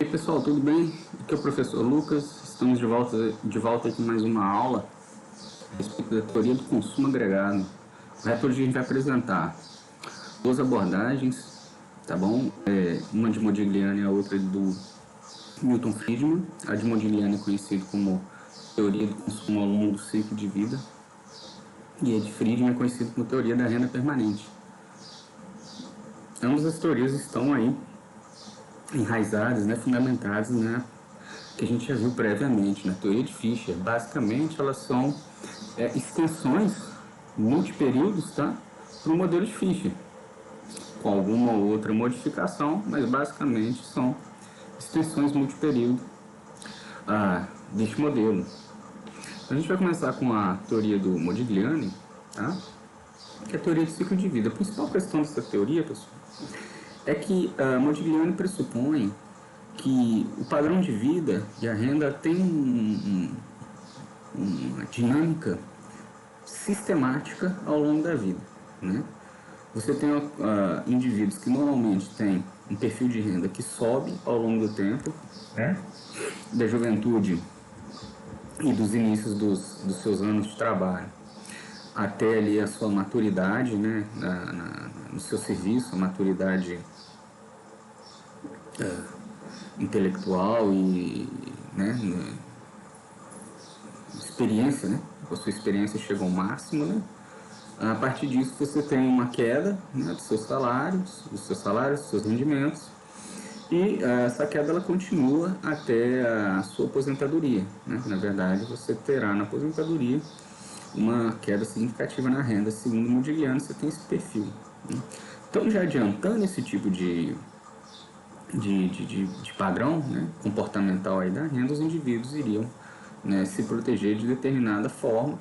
E aí, pessoal, tudo bem? Aqui é o professor Lucas. Estamos de volta aqui em mais uma aula a respeito da teoria do consumo agregado. Hoje a gente vai apresentar duas abordagens, tá bom? Uma de Modigliani e a outra do Milton Friedman. A de Modigliani é conhecida como teoria do consumo ao longo do ciclo de vida e a de Friedman é conhecida como teoria da renda permanente. Ambas as teorias estão aí enraizadas, fundamentadas que a gente já viu previamente na teoria de Fischer. Basicamente, elas são extensões multiperíodos, tá? Para o modelo de Fischer, com alguma outra modificação, mas basicamente são extensões multiperíodo deste modelo. Então, a gente vai começar com a teoria do Modigliani, tá? Que é a teoria do ciclo de vida. A principal questão dessa teoria, pessoal, é que Modigliani pressupõe que o padrão de vida e a renda tem uma dinâmica sistemática ao longo da vida, né? Você tem indivíduos que normalmente têm um perfil de renda que sobe ao longo do tempo, né? Da juventude e dos inícios dos seus anos de trabalho até ali a sua maturidade, né? No seu serviço, a maturidade intelectual e experiência, né? A sua experiência chega ao máximo, né? A partir disso você tem uma queda, né, dos seus salários, dos seus rendimentos, e essa queda ela continua até a sua aposentadoria, né? Na verdade, você terá na aposentadoria uma queda significativa na renda. Segundo Modigliani, você tem esse perfil, né? Então, já adiantando esse tipo de padrão, né, comportamental aí da renda, os indivíduos iriam, né, se proteger de determinada forma,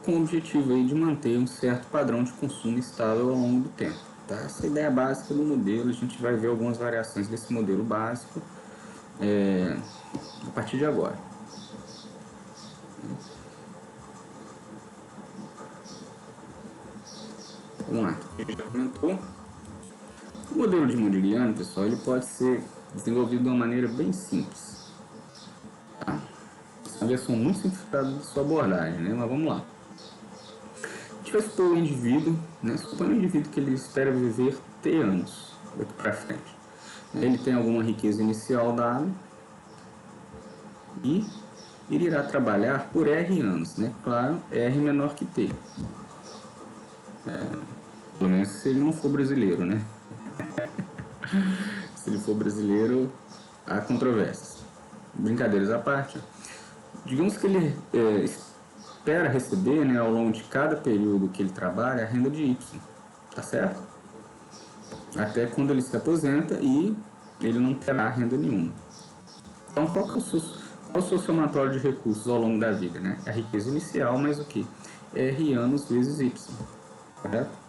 com o objetivo aí de manter um certo padrão de consumo estável ao longo do tempo. Tá? Essa é a ideia básica do modelo. A gente vai ver algumas variações desse modelo básico a partir de agora. Vamos lá, a gente já comentou. O modelo de Modigliani, pessoal, ele pode ser desenvolvido de uma maneira bem simples. Tá? Essa é uma versão muito simplificada da sua abordagem, né? Mas vamos lá. A gente vai supor o indivíduo, né? Supõe o indivíduo que ele espera viver T anos daqui para frente. Ele tem alguma riqueza inicial dada e ele irá trabalhar por R anos, né? Claro, R menor que T. Pelo menos se ele não for brasileiro, né? Se ele for brasileiro, há controvérsias. Brincadeiras à parte, digamos que ele espera receber, né, ao longo de cada período que ele trabalha, a renda de Y, tá certo? Até quando ele se aposenta e ele não terá renda nenhuma. Então, qual é o seu somatório de recursos ao longo da vida, né? A riqueza inicial mais o que? R anos vezes Y, correto?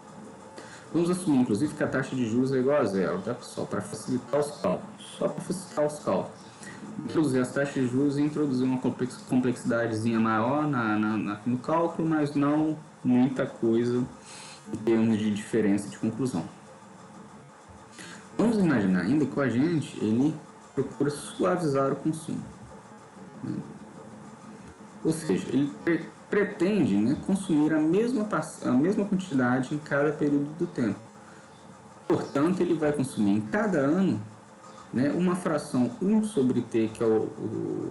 Vamos assumir, inclusive, que a taxa de juros é igual a zero, tá, pessoal? Para facilitar os cálculos. Só para facilitar os cálculos. Introduzir as taxas de juros e introduzir uma complexidadezinha maior no cálculo, mas não muita coisa em termos de diferença de conclusão. Vamos imaginar ainda que o agente ele procura suavizar o consumo, né? Ou seja, ele pretende, né, consumir a mesma quantidade em cada período do tempo. Portanto, ele vai consumir em cada ano, né, uma fração 1 sobre T, que é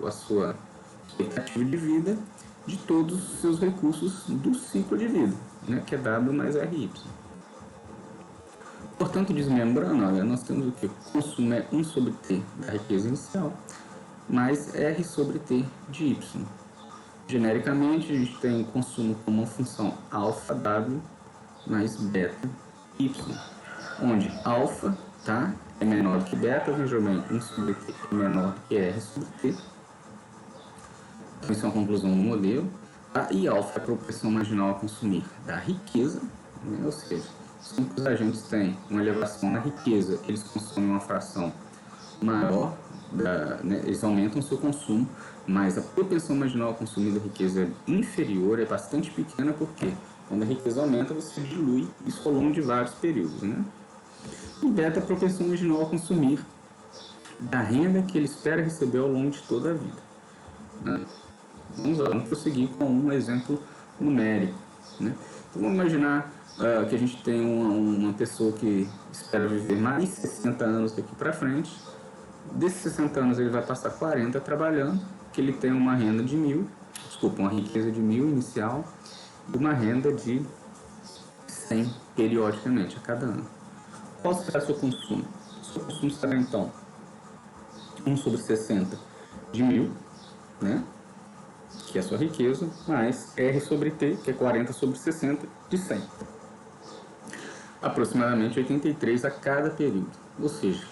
a sua expectativa de vida, de todos os seus recursos do ciclo de vida, né, que é W mais RY. Portanto, desmembrando, olha, nós temos o que? O consumo é 1 sobre T da riqueza inicial, mais R sobre T de Y. Genericamente, a gente tem consumo como uma função alfa W mais beta Y, onde alfa, tá, é menor do que beta, veja bem, 1 sobre T é menor do que R sobre T. Então, isso é uma conclusão do modelo. Tá? E alfa é a proporção marginal a consumir da riqueza, né? Ou seja, sempre que os agentes têm uma elevação na riqueza, eles consomem uma fração maior, né, eles aumentam o seu consumo, mas a propensão marginal a consumir da riqueza é inferior, é bastante pequena, porque quando a riqueza aumenta, você dilui isso ao longo de vários períodos, né? E beta, a propensão marginal a consumir da renda que ele espera receber ao longo de toda a vida. Né? Vamos prosseguir com um exemplo numérico. Né? Então, vamos imaginar que a gente tem uma pessoa que espera viver mais 60 anos daqui para frente. Desses 60 anos ele vai passar 40 trabalhando, que ele tem uma renda de uma riqueza de 1.000 inicial e uma renda de 100 periodicamente a cada ano. Qual será o seu consumo? O seu consumo será então 1 sobre 60 de 1.000, né? Que é a sua riqueza, mais R sobre T, que é 40 sobre 60 de 100. Aproximadamente 83 a cada período. Ou seja,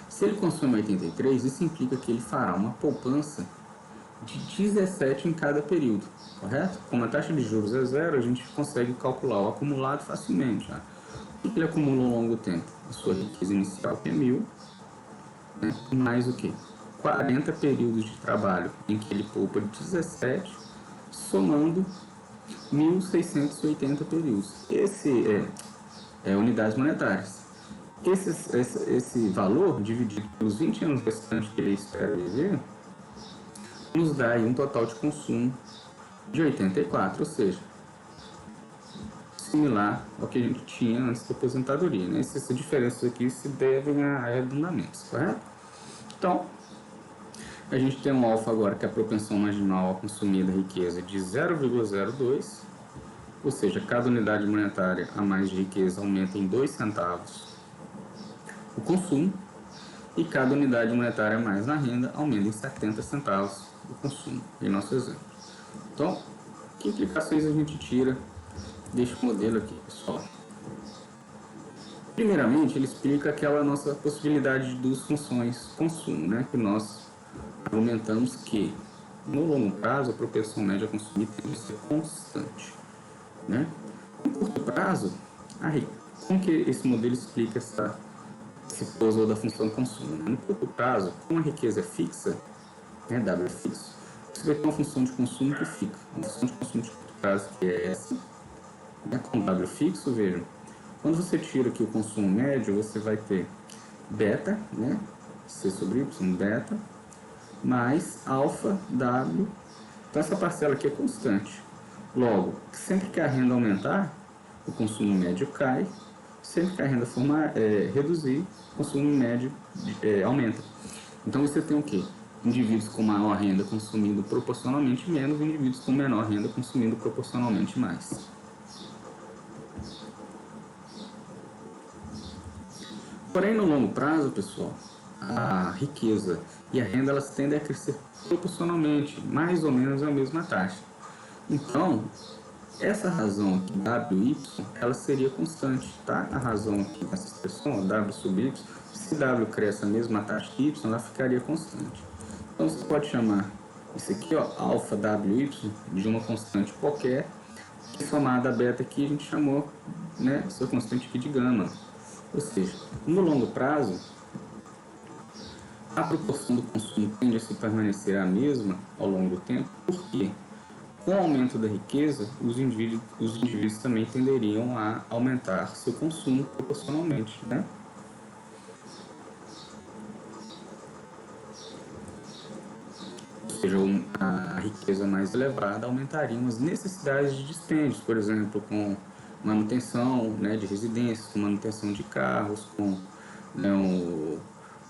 se ele consome 83, isso implica que ele fará uma poupança de 17 em cada período, correto? Como a taxa de juros é zero, a gente consegue calcular o acumulado facilmente. Né? O que ele acumula ao longo do tempo? A sua riqueza inicial, que é 1.000, né? Mais o quê? 40 períodos de trabalho em que ele poupa 17, somando 1.680 períodos. Esse é unidades monetárias. Esse valor, dividido pelos 20 anos restantes que ele espera viver, nos dá aí um total de consumo de 84, ou seja, similar ao que a gente tinha antes da aposentadoria. Né? Essas diferenças aqui se devem a arredondamentos, correto? Então, a gente tem um alfa agora, que é a propensão marginal a consumir da riqueza de 0,02, ou seja, cada unidade monetária a mais de riqueza aumenta em 2 centavos o consumo, e cada unidade monetária a mais na renda aumenta em 70 centavos o consumo, em nosso exemplo. Então, que implicações a gente tira deste modelo aqui, pessoal? Primeiramente, ele explica aquela nossa possibilidade de duas funções consumo, né? Que nós argumentamos que, no longo prazo, a propensão média a consumir tem que ser constante. Né? No curto prazo, como que esse modelo explica esse puzzle da função consumo? Né? No curto prazo, como a riqueza é fixa, né, W é fixo, você vai ter uma função de consumo que fica. Uma função de consumo de curto prazo que é essa, né, com W fixo, vejam. Quando você tira aqui o consumo médio, você vai ter beta, né, C sobre Y, beta, mais alfa W. Então essa parcela aqui é constante. Logo, sempre que a renda aumentar, o consumo médio cai. Sempre que a renda for reduzir, o consumo médio aumenta. Então você tem o quê? Indivíduos com maior renda consumindo proporcionalmente menos, indivíduos com menor renda consumindo proporcionalmente mais. Porém, no longo prazo, pessoal, a riqueza e a renda elas tendem a crescer proporcionalmente, mais ou menos a mesma taxa. Então, essa razão aqui, WY, ela seria constante, tá? A razão aqui dessa expressão, W sobre Y, se W cresce a mesma taxa que Y, ela ficaria constante. Então, você pode chamar isso aqui, ó, alfa WY, de uma constante qualquer, que somada a beta aqui a gente chamou, né, essa constante aqui de gama. Ou seja, no longo prazo, a proporção do consumo tende a se permanecer a mesma ao longo do tempo, porque com o aumento da riqueza, os indivíduos também tenderiam a aumentar seu consumo proporcionalmente, né? Ou seja, a riqueza mais elevada aumentaria as necessidades de dispêndios, por exemplo, com manutenção, né, de residências, com manutenção de carros, com, né, o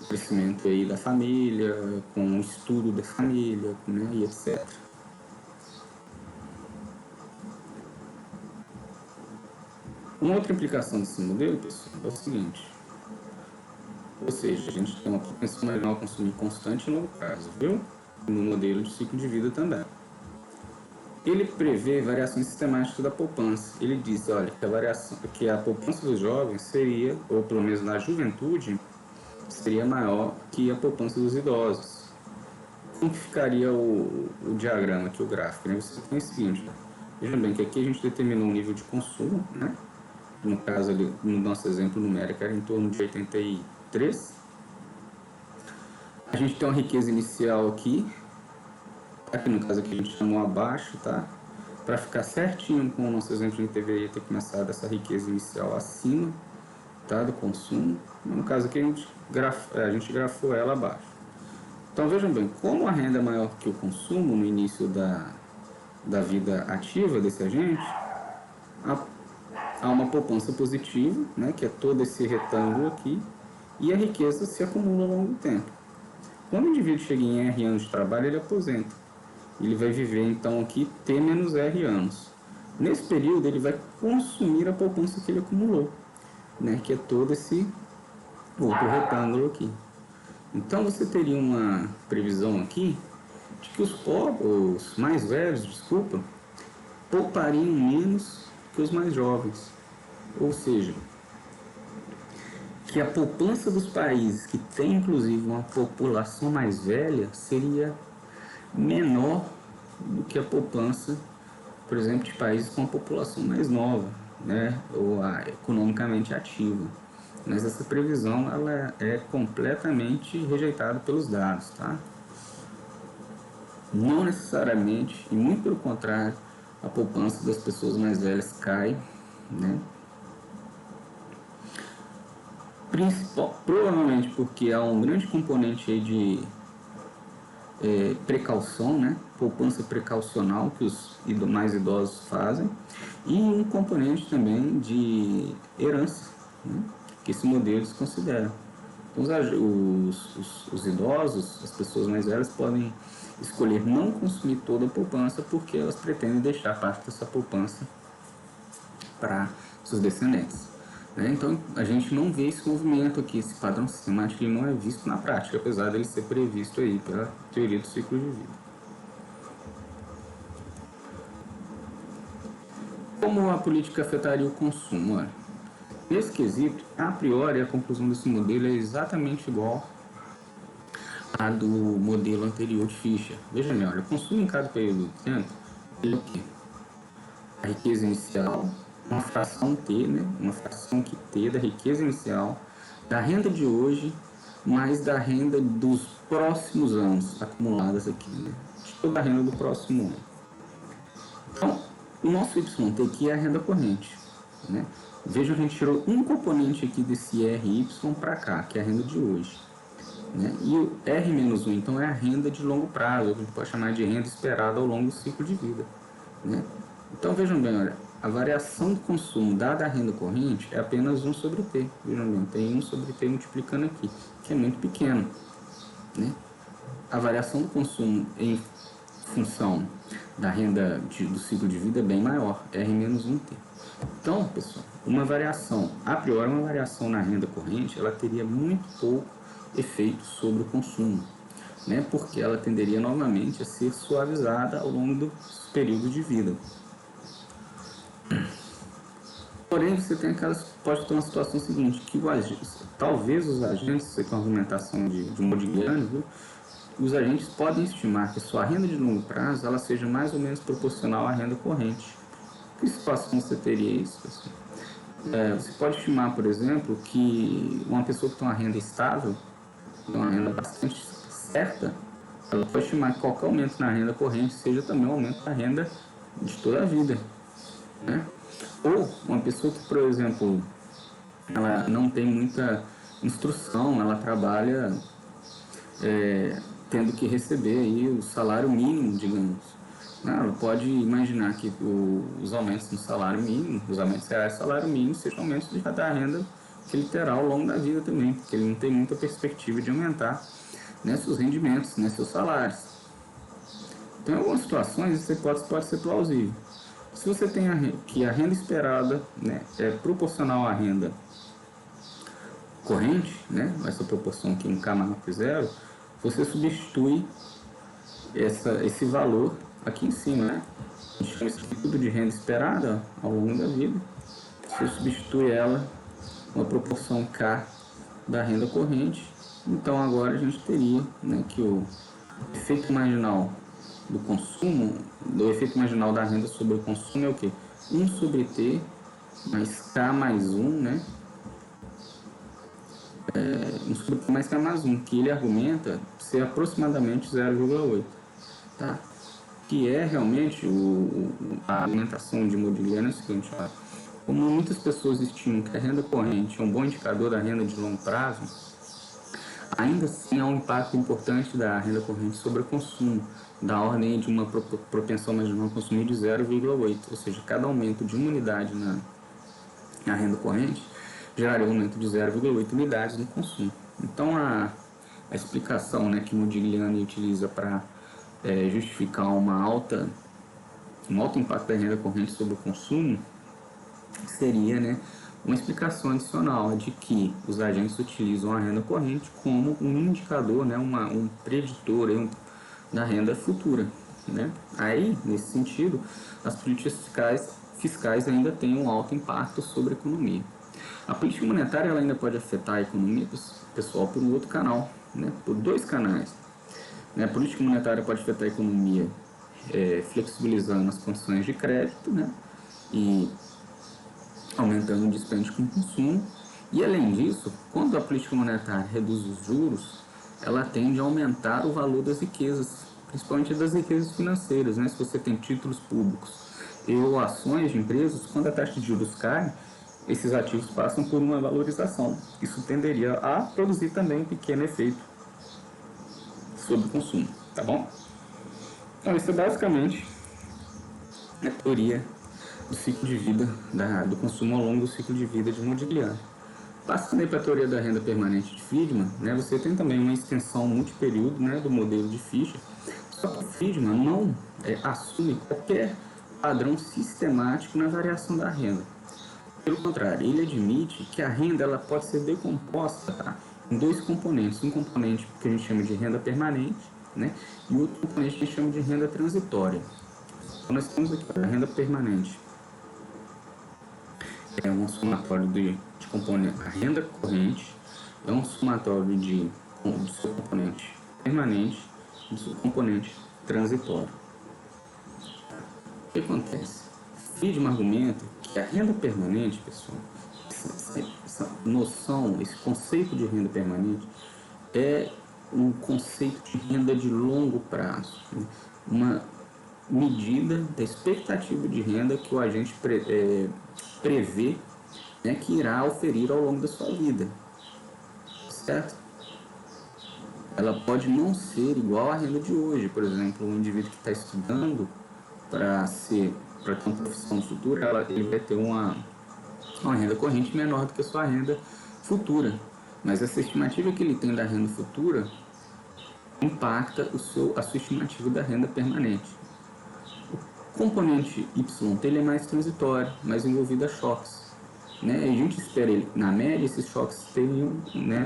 crescimento aí da família, com o estudo da família, né, e etc. Uma outra implicação desse modelo, pessoal, é o seguinte. Ou seja, a gente tem uma propensão marginal a consumir constante em longo prazo, viu? No modelo de ciclo de vida também. Ele prevê variações sistemáticas da poupança. Ele diz, olha, que a poupança dos jovens seria, ou pelo menos na juventude, seria maior que a poupança dos idosos. Como que ficaria o diagrama aqui, o gráfico? Né? Você tem o seguinte, veja bem que aqui a gente determinou um nível de consumo, né? No caso ali, no nosso exemplo numérico, era em torno de 83. A gente tem uma riqueza inicial aqui no caso aqui a gente chamou abaixo, tá? Para ficar certinho com o nosso exemplo, a gente deveria ter começado essa riqueza inicial acima, tá, do consumo. No caso aqui a gente grafou ela abaixo. Então vejam bem, como a renda é maior que o consumo no início da vida ativa desse agente, há uma poupança positiva, né, que é todo esse retângulo aqui, e a riqueza se acumula ao longo do tempo. Quando o indivíduo chega em R anos de trabalho, ele aposenta. Ele vai viver, então, aqui T menos R anos. Nesse período, ele vai consumir a poupança que ele acumulou, né, que é todo esse outro retângulo aqui. Então, você teria uma previsão aqui de que os mais velhos, poupariam menos que os mais jovens. Ou seja, que a poupança dos países que têm, inclusive, uma população mais velha seria menor do que a poupança, por exemplo, de países com uma população mais nova, né, ou economicamente ativa. Mas essa previsão ela é completamente rejeitada pelos dados, tá? Não necessariamente, e muito pelo contrário, a poupança das pessoas mais velhas cai, né? Provavelmente porque há um grande componente aí de precaução, né? Poupança precaucional que os mais idosos fazem, e um componente também de herança, né? Que esse modelo desconsidera. Então, os idosos, as pessoas mais velhas, podem escolher não consumir toda a poupança porque elas pretendem deixar parte dessa poupança para seus descendentes. Né? Então, a gente não vê esse movimento aqui, esse padrão sistemático, ele não é visto na prática, apesar dele ser previsto aí pela teoria do ciclo de vida. Como a política afetaria o consumo? Olha, nesse quesito, a priori, a conclusão desse modelo é exatamente igual à do modelo anterior de Fischer. Veja bem, olha, o consumo em cada período do tempo é o quê? A riqueza inicial, uma fração T, né? Uma fração que T da riqueza inicial, da renda de hoje, mais da renda dos próximos anos acumuladas aqui, né? De toda a renda do próximo ano. Então, o nosso YT aqui é a renda corrente, né? Veja, a gente tirou um componente aqui desse RY para cá, que é a renda de hoje. Né? E o R-1, então, é a renda de longo prazo, a gente pode chamar de renda esperada ao longo do ciclo de vida. Né? Então, vejam bem, olha, a variação do consumo dada a renda corrente é apenas 1 sobre T. Vejam bem, tem 1 sobre T multiplicando aqui, que é muito pequeno. Né? A variação do consumo em função da renda do ciclo de vida é bem maior, R-1T. Então, pessoal, uma variação, a priori, uma variação na renda corrente, ela teria muito pouco efeito sobre o consumo, né? Porque ela tenderia novamente a ser suavizada ao longo do período de vida. Porém, você tem pode ter uma situação seguinte, que talvez os agentes, com a argumentação de Modigliani, viu? Os agentes podem estimar que sua renda de longo prazo ela seja mais ou menos proporcional à renda corrente. Que situação você teria isso, pessoal? Você pode estimar, por exemplo, que uma pessoa que tem uma renda estável, uma renda bastante certa, ela pode estimar que qualquer aumento na renda corrente seja também um aumento da renda de toda a vida. Né? Ou uma pessoa que, por exemplo, ela não tem muita instrução, ela trabalha tendo que receber aí o salário mínimo, digamos. Ela pode imaginar que os aumentos no salário mínimo, os aumentos reais do salário mínimo, sejam aumentos da renda que ele terá ao longo da vida também, porque ele não tem muita perspectiva de aumentar, né, seus rendimentos, né, seus salários. Então, em algumas situações, essa hipótese pode ser plausível. Se você tem que a renda esperada, né, é proporcional à renda corrente, né, essa proporção aqui 1K maior que zero, você substitui esse valor aqui em cima, né? A gente chama isso de tudo de renda esperada ao longo da vida. Você substitui ela com a proporção K da renda corrente. Então agora a gente teria, né, que o efeito marginal do consumo, do efeito marginal da renda sobre o consumo é o quê? 1 sobre T mais K mais 1, né? 1 sobre T mais K mais 1, que ele argumenta ser aproximadamente 0,8. Tá? Que é realmente a argumentação de Modigliani é o seguinte, ó, Como muitas pessoas estimam que a renda corrente é um bom indicador da renda de longo prazo, ainda assim há um impacto importante da renda corrente sobre o consumo, da ordem de uma propensão marginal a consumir de 0,8, ou seja, cada aumento de uma unidade na renda corrente geraria um aumento de 0,8 unidades no consumo. Então, a explicação, né, que Modigliani utiliza para justificar um alto impacto da renda corrente sobre o consumo seria, né, uma explicação adicional de que os agentes utilizam a renda corrente como um indicador, né, um preditor da renda futura. Né? Aí, nesse sentido, as políticas fiscais ainda têm um alto impacto sobre a economia. A política monetária ela ainda pode afetar a economia, pessoal, por um outro canal, né? Por dois canais. Né? A política monetária pode afetar a economia flexibilizando as condições de crédito, né? E aumentando o dispêndio com o consumo. E, além disso, quando a política monetária reduz os juros, ela tende a aumentar o valor das riquezas, principalmente das riquezas financeiras, né? Se você tem títulos públicos ou ações de empresas, quando a taxa de juros cai, esses ativos passam por uma valorização. Isso tenderia a produzir também um pequeno efeito sobre o consumo, tá bom? Então, isso é basicamente a teoria do ciclo de vida, do consumo ao longo do ciclo de vida de Modigliani. Passando aí para a teoria da renda permanente de Friedman, né, você tem também uma extensão multiperíodo, né, do modelo de Fischer, só que Friedman não assume qualquer padrão sistemático na variação da renda. Pelo contrário, ele admite que a renda ela pode ser decomposta, tá, em dois componentes. Um componente que a gente chama de renda permanente, né, e outro componente que a gente chama de renda transitória. Então, nós temos aqui a renda permanente. É um somatório de componentes. A renda corrente é um somatório do seu componente permanente e do seu componente transitório. O que acontece? Friedman argumenta que a renda permanente, pessoal, essa noção, esse conceito de renda permanente é um conceito de renda de longo prazo, né? Uma medida da expectativa de renda que o agente prevê, né, que irá oferir ao longo da sua vida, certo? Ela pode não ser igual à renda de hoje. Por exemplo, um indivíduo que está estudando para ter uma profissão futura, ele vai ter uma renda corrente menor do que a sua renda futura. Mas essa estimativa que ele tem da renda futura impacta a sua estimativa da renda permanente. O componente Y ele é mais transitório, mais envolvido a choques. Né? A gente espera, na média, esses choques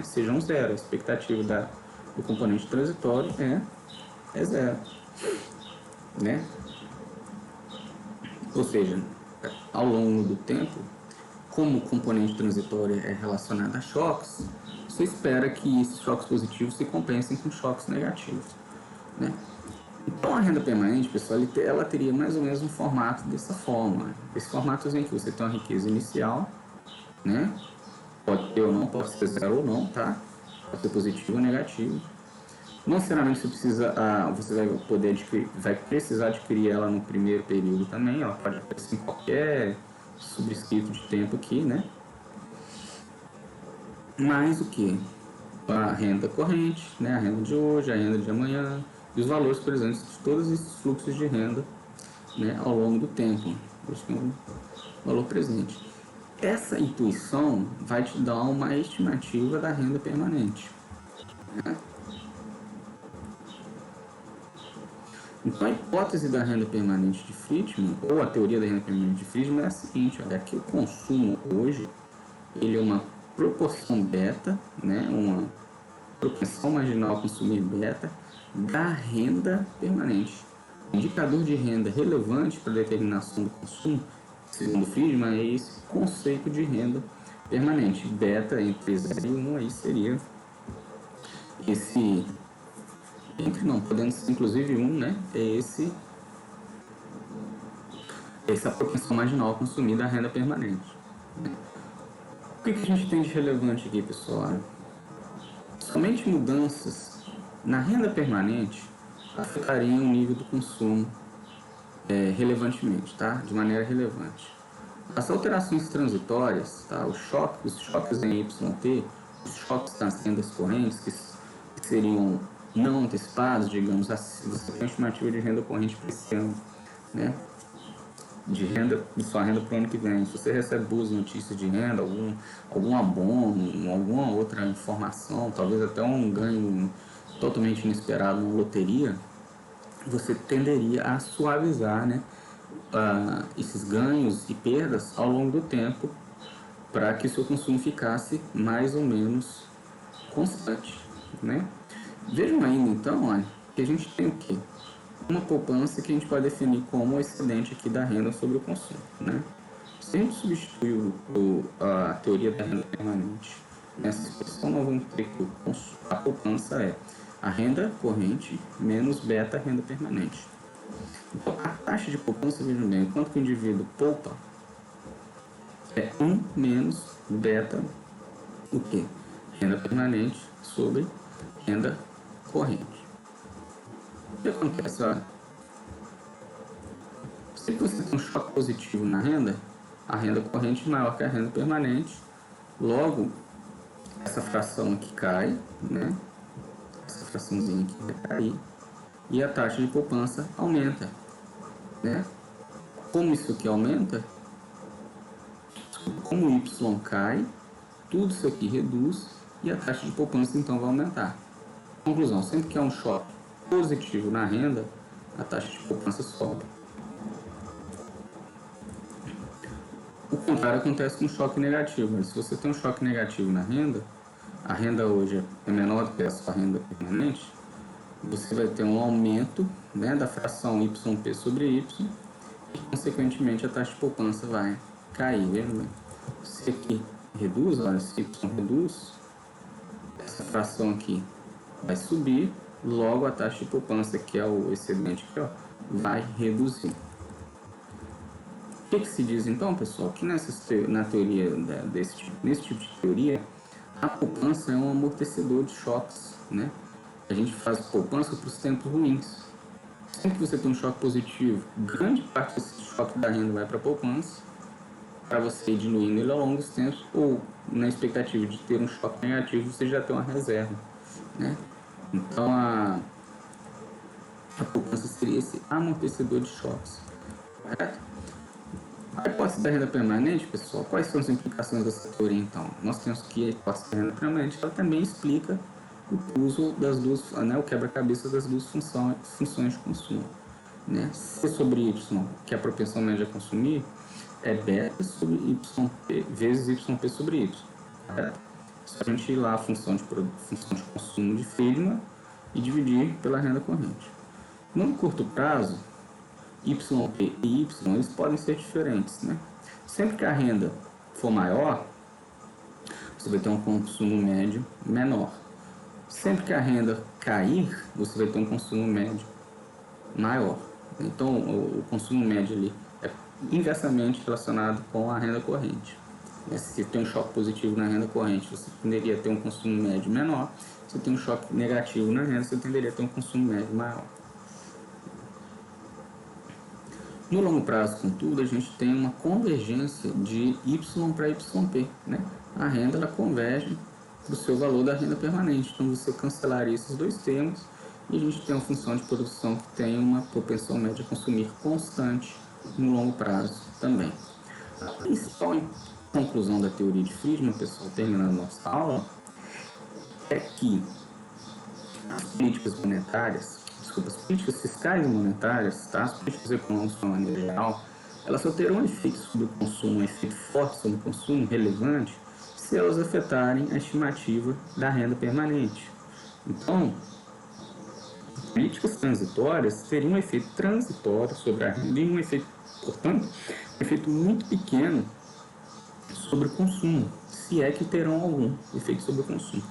sejam zero. A expectativa do componente transitório é zero. Né? Ou seja, ao longo do tempo, como o componente transitório é relacionado a choques, você espera que esses choques positivos se compensem com choques negativos. Né? Então, a renda permanente, pessoal, ela teria mais ou menos um formato dessa forma. Esse formato em que você tem uma riqueza inicial, né? Pode ter ou não, pode ser zero ou não, tá? Pode ser positivo ou negativo. Não necessariamente você vai precisar adquirir ela no primeiro período também. Ela pode aparecer em qualquer subscrito de tempo aqui, né? Mas o que? A renda corrente, né? A renda de hoje, a renda de amanhã e os valores presentes de todos esses fluxos de renda, né, ao longo do tempo. Isso é um valor presente. Essa intuição vai te dar uma estimativa da renda permanente. Né? Então, a hipótese da renda permanente de Friedman, ou a teoria da renda permanente de Friedman, é a seguinte: olha, que o consumo hoje ele é uma proporção beta, né, uma propensão marginal a consumir beta da renda permanente. O indicador de renda relevante para a determinação do consumo, segundo Friedman, é esse conceito de renda permanente. Beta entre 0 e 1 aí seria esse, podendo ser inclusive 1, né? É essa propensão marginal a consumir da renda permanente. O que a gente tem de relevante aqui, pessoal? Somente mudanças na renda permanente afetariam o nível do consumo relevantemente, tá? De maneira relevante. As alterações transitórias, tá? Os choques em YT, os choques nas rendas correntes, que seriam não antecipados, digamos, você tem uma estimativa de renda corrente para esse ano, né? De sua renda para o ano que vem. Se você recebe boas notícias de renda, algum abono, alguma outra informação, talvez até um ganho totalmente inesperado na loteria, você tenderia a suavizar, né, esses ganhos e perdas ao longo do tempo para que o seu consumo ficasse mais ou menos constante, né? Vejam ainda então, olha, que a gente tem o quê? Uma poupança que a gente pode definir como o excedente aqui da renda sobre o consumo, né? Se a gente substituir a teoria da renda permanente nessa expressão, nós vamos ter que a poupança é a renda corrente menos beta renda permanente. Então, a taxa de poupança, vejam bem, quanto que o indivíduo poupa é 1 menos beta o quê? Renda permanente sobre renda corrente. O que acontece? Olha, se você tem um choque positivo na renda, a renda corrente é maior que a renda permanente, logo essa fração aqui cai, né? Essa fraçãozinha aqui vai cair e a taxa de poupança aumenta, né? Como isso aqui aumenta, como o Y cai, tudo isso aqui reduz e a taxa de poupança então vai aumentar. Conclusão, sempre que há um choque positivo na renda, a taxa de poupança sobe. O contrário acontece com o choque negativo. Mas se você tem um choque negativo na renda, a renda hoje é menor do que a sua renda permanente, você vai ter um aumento, né, da fração YP sobre Y e, consequentemente, a taxa de poupança vai cair. Vendo? Se aqui reduz, olha, se Y reduz, essa fração aqui vai subir, logo a taxa de poupança, que é o excedente aqui, ó, vai reduzir. O que se diz então, pessoal? Que na teoria nesse tipo de teoria, a poupança é um amortecedor de choques, né? A gente faz poupança para os tempos ruins. Sempre que você tem um choque positivo, grande parte desse choque da renda vai para a poupança, para você ir diluindo ele ao longo dos tempos, ou na expectativa de ter um choque negativo, você já tem uma reserva, né? Então a poupança seria esse amortecedor de choques, correto? A hipótese da renda permanente, pessoal, quais são as implicações dessa teoria então? Nós temos que a hipótese da renda permanente, ela também explica o uso das duas, né, o quebra-cabeça das duas funções de consumo, né? C sobre Y, que é a propensão média a consumir, é beta sobre YP vezes YP sobre Y. Correto? Só a gente ir lá a função de consumo de Friedman e dividir pela renda corrente. No curto prazo, YP e Y, eles podem ser diferentes, né? Sempre que a renda for maior, você vai ter um consumo médio menor. Sempre que a renda cair, você vai ter um consumo médio maior. Então, o consumo médio ali é inversamente relacionado com a renda corrente. Se tem um choque positivo na renda corrente, você tenderia a ter um consumo médio menor. Se tem um choque negativo na renda, você tenderia a ter um consumo médio maior. No longo prazo, contudo, a gente tem uma convergência de Y para YP, né? A renda ela converge para o seu valor da renda permanente. Então, você cancelaria esses dois termos e a gente tem uma função de produção que tem uma propensão média a consumir constante no longo prazo também. A principal conclusão da teoria de Friedman, pessoal, terminando a nossa aula, é que as políticas monetárias, as políticas fiscais e monetárias, tá? As políticas econômicas de uma maneira geral, elas só terão um efeito sobre o consumo, um efeito forte sobre o consumo, relevante, se elas afetarem a estimativa da renda permanente. Então, políticas transitórias teriam um efeito transitório sobre a renda e um efeito, portanto, um efeito muito pequeno sobre o consumo, se é que terão algum efeito sobre o consumo.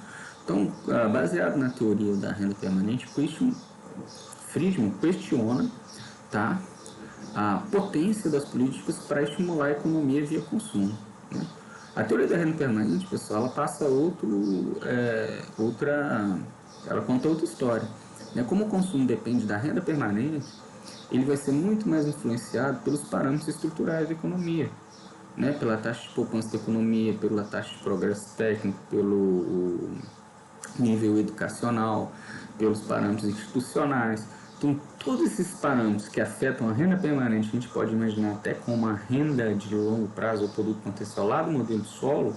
Então, baseado na teoria da renda permanente, Friedman questiona, tá, a potência das políticas para estimular a economia via consumo, né? A teoria da renda permanente, pessoal, ela passa ela conta outra história, né? Como o consumo depende da renda permanente, ele vai ser muito mais influenciado pelos parâmetros estruturais da economia, né, pela taxa de poupança da economia, pela taxa de progresso técnico, pelo nível educacional, pelos parâmetros institucionais. Então, todos esses parâmetros que afetam a renda permanente, a gente pode imaginar até como uma renda de longo prazo ou produto potencial lá do modelo de solo,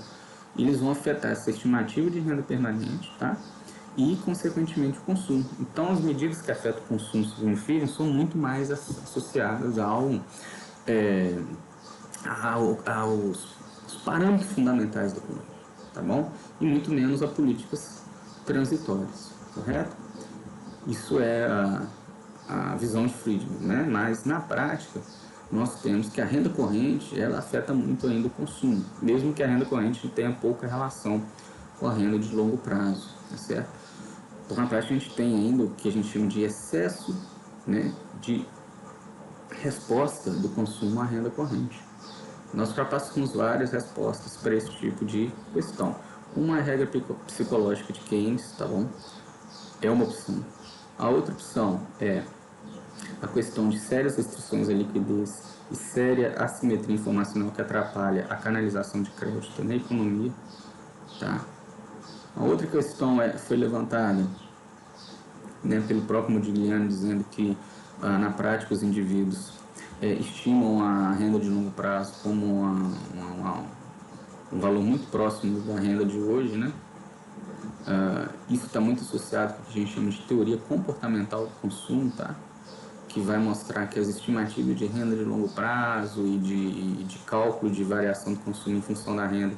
eles vão afetar essa estimativa de renda permanente, tá? E, consequentemente, o consumo. Então, as medidas que afetam o consumo significativos são muito mais associadas aos parâmetros fundamentais da economia, tá bom? E muito menos a políticas transitórias, correto? Isso é a visão de Friedman, né? Mas na prática nós temos que a renda corrente ela afeta muito ainda o consumo, mesmo que a renda corrente tenha pouca relação com a renda de longo prazo, tá certo? Então na prática a gente tem ainda o que a gente chama de excesso, né, de resposta do consumo à renda corrente. Nós já passamos várias respostas para esse tipo de questão. Uma é a regra psicológica de Keynes, tá bom? É uma opção. A outra opção é a questão de sérias restrições à liquidez e séria assimetria informacional que atrapalha a canalização de crédito na economia, tá? A outra questão foi levantada, né, pelo próprio Modigliani, dizendo que na prática os indivíduos estimam a renda de longo prazo como um valor muito próximo da renda de hoje, né? Isso está muito associado com o que a gente chama de teoria comportamental do consumo, tá? Que vai mostrar que as estimativas de renda de longo prazo e de cálculo de variação do consumo em função da renda,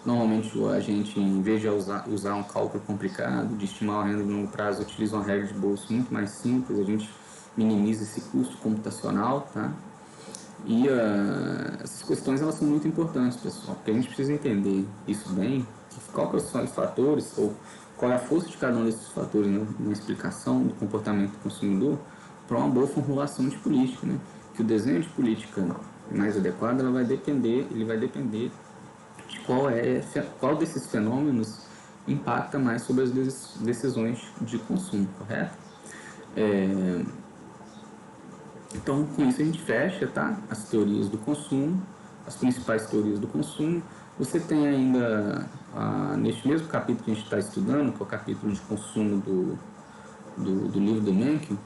normalmente a gente, em vez de usar um cálculo complicado de estimar a renda de longo prazo, utiliza uma regra de bolso muito mais simples, a gente minimiza esse custo computacional, tá? E essas questões elas são muito importantes, pessoal, porque a gente precisa entender isso bem, qual que são os fatores, ou qual é a força de cada um desses fatores na explicação do comportamento do consumidor para uma boa formulação de política, né? Que o desenho de política mais adequado ele vai depender de qual desses fenômenos impacta mais sobre as decisões de consumo, correto? Então, com isso a gente fecha, tá? As teorias do consumo, as principais teorias do consumo. Você tem ainda, neste mesmo capítulo que a gente está estudando, que é o capítulo de consumo do livro do Mencken,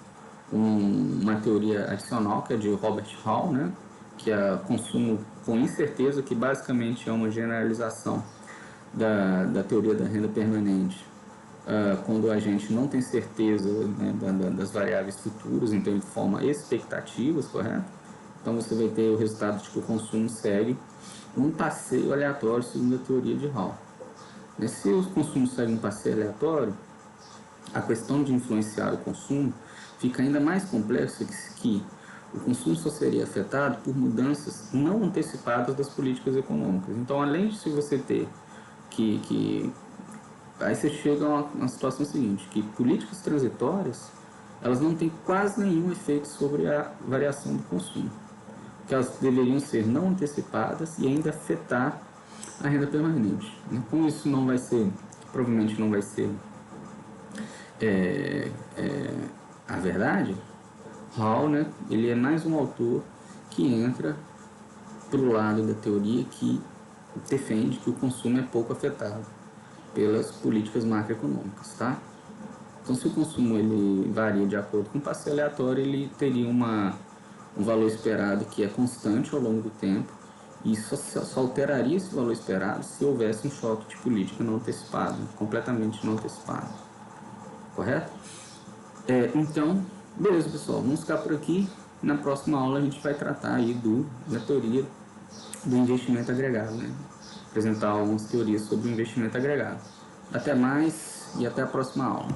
uma teoria adicional, que é de Robert Hall, né? Que é consumo com incerteza, que basicamente é uma generalização da teoria da renda permanente. Quando a gente não tem certeza, né, das variáveis futuras, então ele forma expectativas, correto? Então você vai ter o resultado de que o consumo segue um passeio aleatório segundo a teoria de Hall. Se o consumo segue um passeio aleatório, a questão de influenciar o consumo fica ainda mais complexa, que o consumo só seria afetado por mudanças não antecipadas das políticas econômicas. Então, além de se você ter aí você chega a uma situação seguinte, que políticas transitórias, elas não têm quase nenhum efeito sobre a variação do consumo, que elas deveriam ser não antecipadas e ainda afetar a renda permanente. Com isso não vai ser, provavelmente não vai ser a verdade. Hall, né, ele é mais um autor que entra para o lado da teoria que defende que o consumo é pouco afetado pelas políticas macroeconômicas, tá? Então, se o consumo ele varia de acordo com o passeio aleatório, ele teria um valor esperado que é constante ao longo do tempo, e só alteraria esse valor esperado se houvesse um choque de política não antecipado, completamente não antecipado, correto? Então, beleza, pessoal, vamos ficar por aqui. Na próxima aula a gente vai tratar aí da teoria do investimento agregado, né? Apresentar algumas teorias sobre o investimento agregado. Até mais e até a próxima aula.